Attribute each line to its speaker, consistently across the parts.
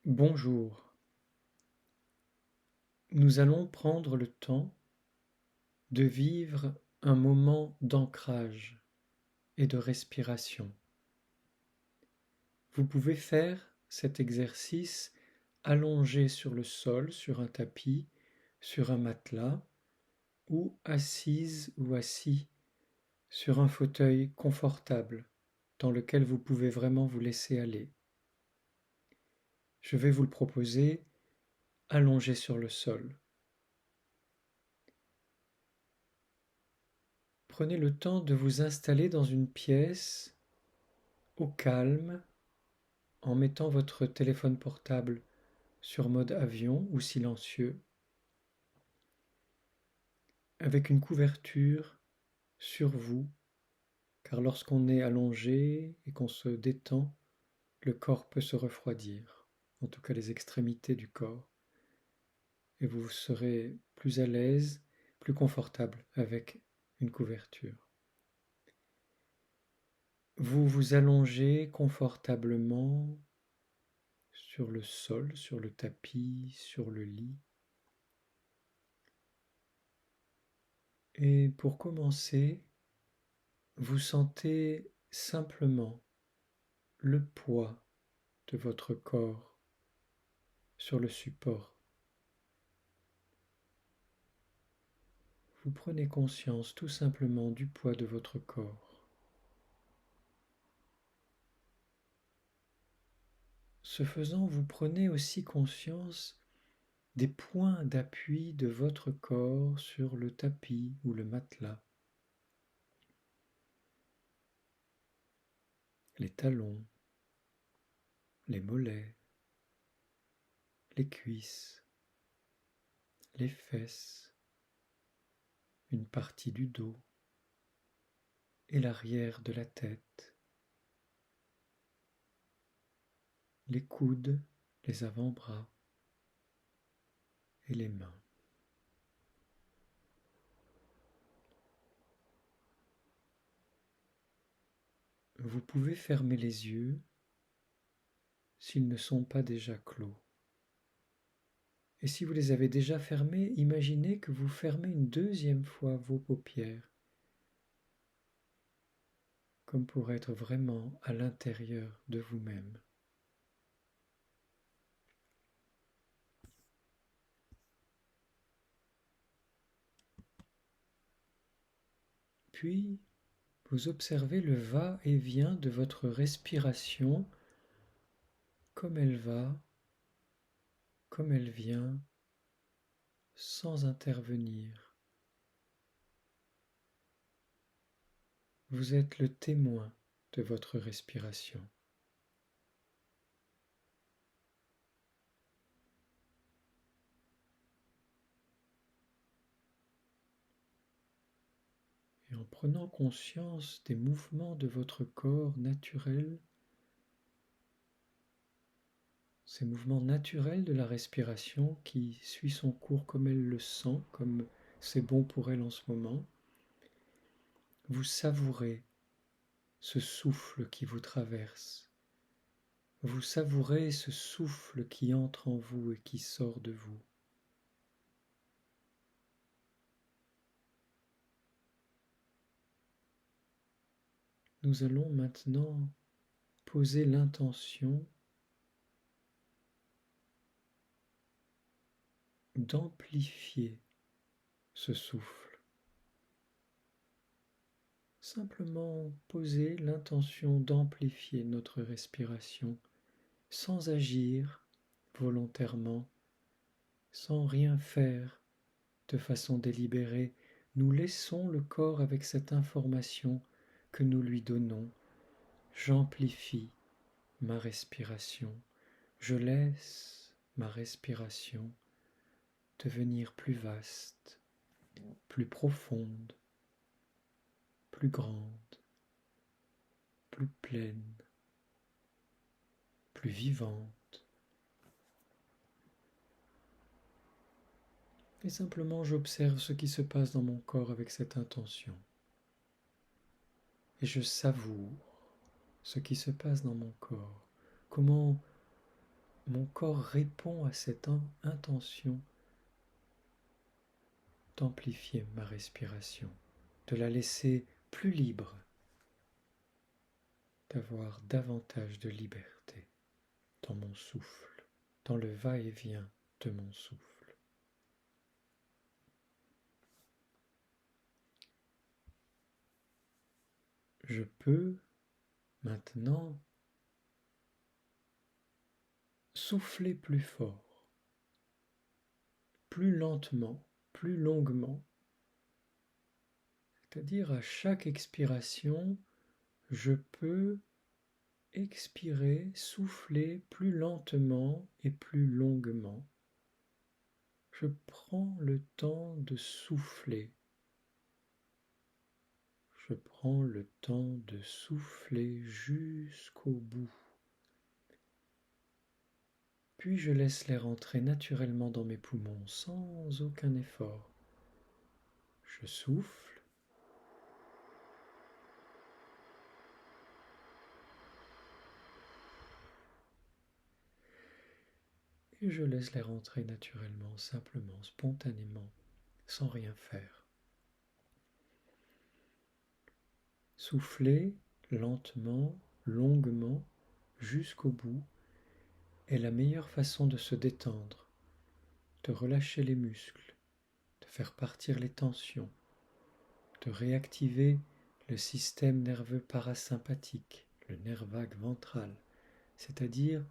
Speaker 1: Bonjour, nous allons prendre le temps de vivre un moment d'ancrage et de respiration. Vous pouvez faire cet exercice allongé sur le sol, sur un tapis, sur un matelas, ou assise ou assis sur un fauteuil confortable dans lequel vous pouvez vraiment vous laisser aller. Je vais vous le proposer allongé sur le sol. Prenez le temps de vous installer dans une pièce au calme en mettant votre téléphone portable sur mode avion ou silencieux, avec une couverture sur vous, car lorsqu'on est allongé et qu'on se détend, le corps peut se refroidir, en tout cas les extrémités du corps, et vous serez plus à l'aise, plus confortable avec une couverture. Vous vous allongez confortablement sur le sol, sur le tapis, sur le lit. Et pour commencer, vous sentez simplement le poids de votre corps sur le support. Vous prenez conscience tout simplement du poids de votre corps. Ce faisant, vous prenez aussi conscience des points d'appui de votre corps sur le tapis ou le matelas. Les talons, les mollets, les cuisses, les fesses, une partie du dos et l'arrière de la tête, les coudes, les avant-bras et les mains. Vous pouvez fermer les yeux s'ils ne sont pas déjà clos. Et si vous les avez déjà fermés, imaginez que vous fermez une deuxième fois vos paupières, comme pour être vraiment à l'intérieur de vous-même. Puis, vous observez le va-et-vient de votre respiration, comme elle va, comme elle vient, sans intervenir. Vous êtes le témoin de votre respiration. Et en prenant conscience des mouvements de votre corps naturel, ces mouvements naturels de la respiration qui suit son cours comme elle le sent, comme c'est bon pour elle en ce moment, vous savourez ce souffle qui vous traverse, vous savourez ce souffle qui entre en vous et qui sort de vous. Nous allons maintenant poser l'intention d'amplifier ce souffle. Simplement poser l'intention d'amplifier notre respiration sans agir volontairement, sans rien faire de façon délibérée. Nous laissons le corps avec cette information que nous lui donnons. J'amplifie ma respiration. Je laisse ma respiration devenir plus vaste, plus profonde, plus grande, plus pleine, plus vivante. Et simplement j'observe ce qui se passe dans mon corps avec cette intention. Et je savoure ce qui se passe dans mon corps. Comment mon corps répond à cette intention d'amplifier ma respiration, de la laisser plus libre, d'avoir davantage de liberté dans mon souffle, dans le va-et-vient de mon souffle. Je peux maintenant souffler plus fort, plus lentement, plus longuement, c'est-à-dire à chaque expiration, je peux expirer, souffler plus lentement et plus longuement. Je prends le temps de souffler. Je prends le temps de souffler jusqu'au bout. Puis je laisse l'air entrer naturellement dans mes poumons sans aucun effort. Je souffle. Et je laisse l'air entrer naturellement, simplement, spontanément, sans rien faire. Souffler lentement, longuement, jusqu'au bout est la meilleure façon de se détendre, de relâcher les muscles, de faire partir les tensions, de réactiver le système nerveux parasympathique, le nerf vague ventral, c'est-à-dire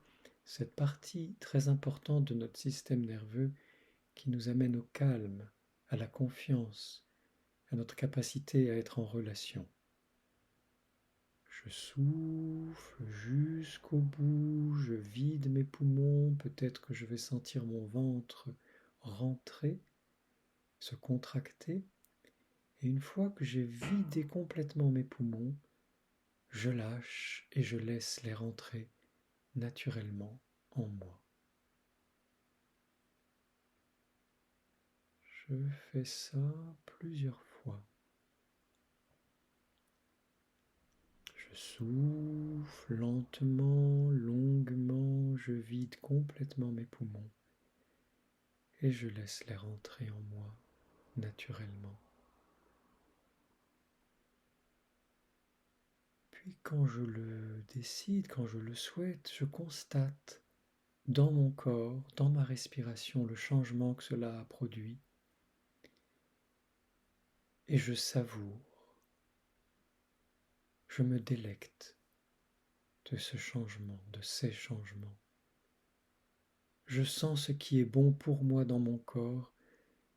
Speaker 1: cette partie très importante de notre système nerveux qui nous amène au calme, à la confiance, à notre capacité à être en relation. Je souffle jusqu'au bout, je vide mes poumons, peut-être que je vais sentir mon ventre rentrer, se contracter, et une fois que j'ai vidé complètement mes poumons, je lâche et je laisse l'air entrer naturellement en moi. Je fais ça plusieurs fois. Je souffle lentement, longuement, je vide complètement mes poumons et je laisse l'air entrer en moi naturellement. Puis quand je le décide, quand je le souhaite, je constate dans mon corps, dans ma respiration, le changement que cela a produit et je savoure, je me délecte de ce changement, de ces changements. Je sens ce qui est bon pour moi dans mon corps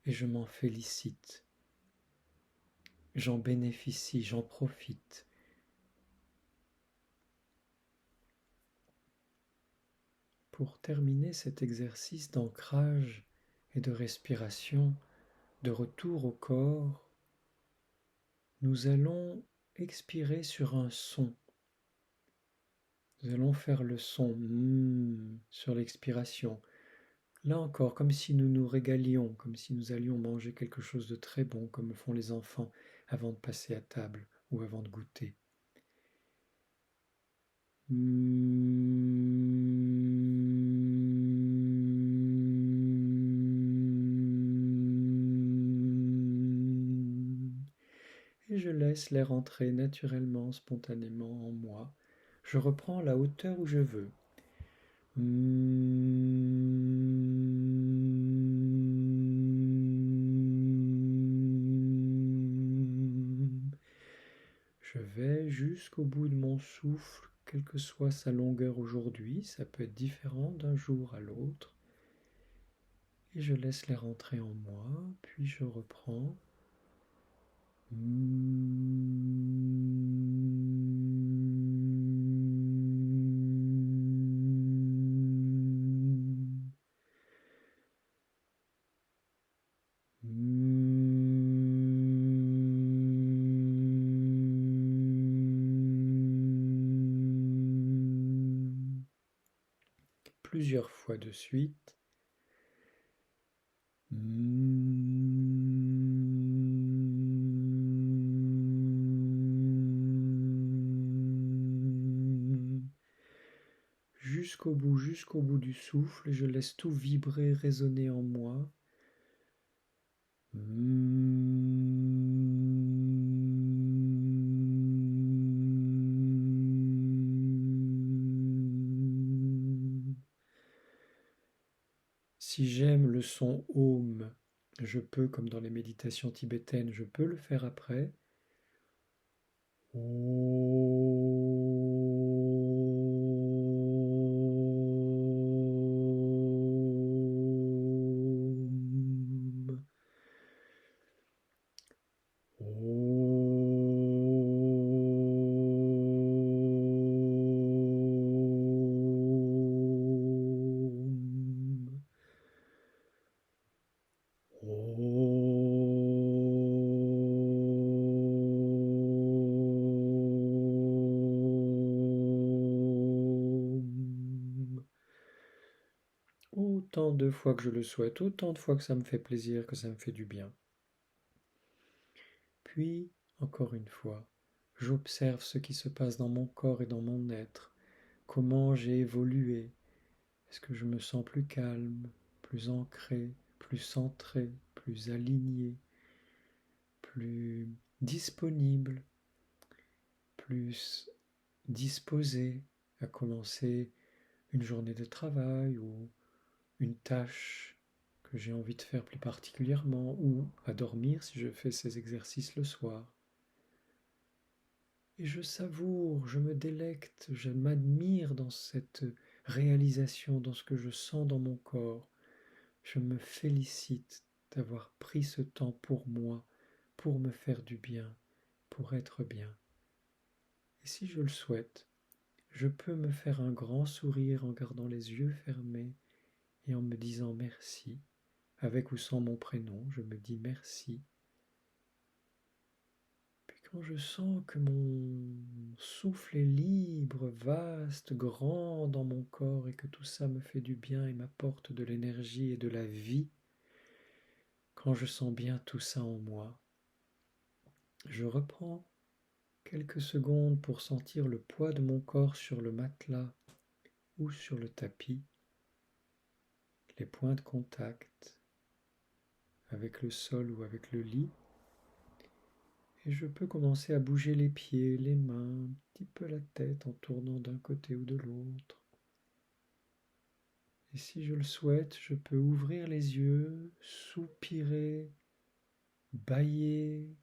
Speaker 1: et je m'en félicite. J'en bénéficie, j'en profite. Pour terminer cet exercice d'ancrage et de respiration, de retour au corps, nous allons expirer sur un son. Nous allons faire le son sur l'expiration. Là encore, comme si nous nous régalions, comme si nous allions manger quelque chose de très bon, comme le font les enfants avant de passer à table ou avant de goûter. Et je laisse l'air entrer naturellement, spontanément en moi. Je reprends la hauteur où je veux. Je vais jusqu'au bout de mon souffle, quelle que soit sa longueur aujourd'hui, ça peut être différent d'un jour à l'autre. Et je laisse l'air entrer en moi, puis je reprends. Plusieurs fois de suite. Jusqu'au jusqu'au bout du souffle, et je laisse tout vibrer, résonner en moi. Si j'aime le son Om, je peux, comme dans les méditations tibétaines, je peux le faire après. Om. Om. Om. Autant de fois que je le souhaite, autant de fois que ça me fait plaisir, que ça me fait du bien. Puis, encore une fois, j'observe ce qui se passe dans mon corps et dans mon être, comment j'ai évolué. Est-ce que je me sens plus calme, plus ancré, plus centré, plus aligné, plus disponible, plus disposé à commencer une journée de travail ou une tâche que j'ai envie de faire plus particulièrement, ou à dormir si je fais ces exercices le soir. Et je savoure, je me délecte, je m'admire dans cette réalisation, dans ce que je sens dans mon corps. Je me félicite d'avoir pris ce temps pour moi, pour me faire du bien, pour être bien. Et si je le souhaite, je peux me faire un grand sourire en gardant les yeux fermés et en me disant merci. Avec ou sans mon prénom, je me dis merci. Puis quand je sens que mon souffle est libre, vaste, grand dans mon corps et que tout ça me fait du bien et m'apporte de l'énergie et de la vie, quand je sens bien tout ça en moi, je reprends quelques secondes pour sentir le poids de mon corps sur le matelas ou sur le tapis, les points de contact avec le sol ou avec le lit. Et je peux commencer à bouger les pieds, les mains, un petit peu la tête en tournant d'un côté ou de l'autre. Et si je le souhaite, je peux ouvrir les yeux, soupirer, bâiller,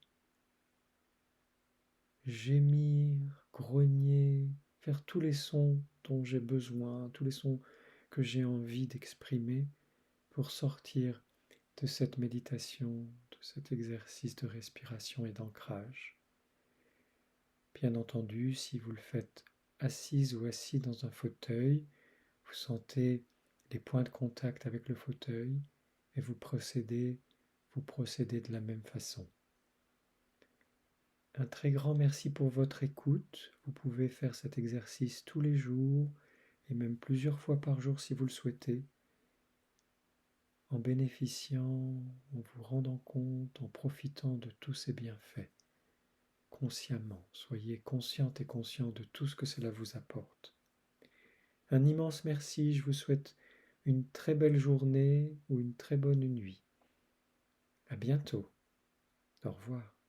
Speaker 1: gémir, grogner, faire tous les sons dont j'ai besoin, tous les sons que j'ai envie d'exprimer pour sortir de cette méditation, de cet exercice de respiration et d'ancrage. Bien entendu, si vous le faites assise ou assis dans un fauteuil, vous sentez les points de contact avec le fauteuil et vous procédez de la même façon. Un très grand merci pour votre écoute. Vous pouvez faire cet exercice tous les jours et même plusieurs fois par jour si vous le souhaitez, en bénéficiant, en vous rendant compte, en profitant de tous ces bienfaits. Consciemment, soyez consciente et conscient de tout ce que cela vous apporte. Un immense merci, je vous souhaite une très belle journée ou une très bonne nuit. À bientôt. Au revoir.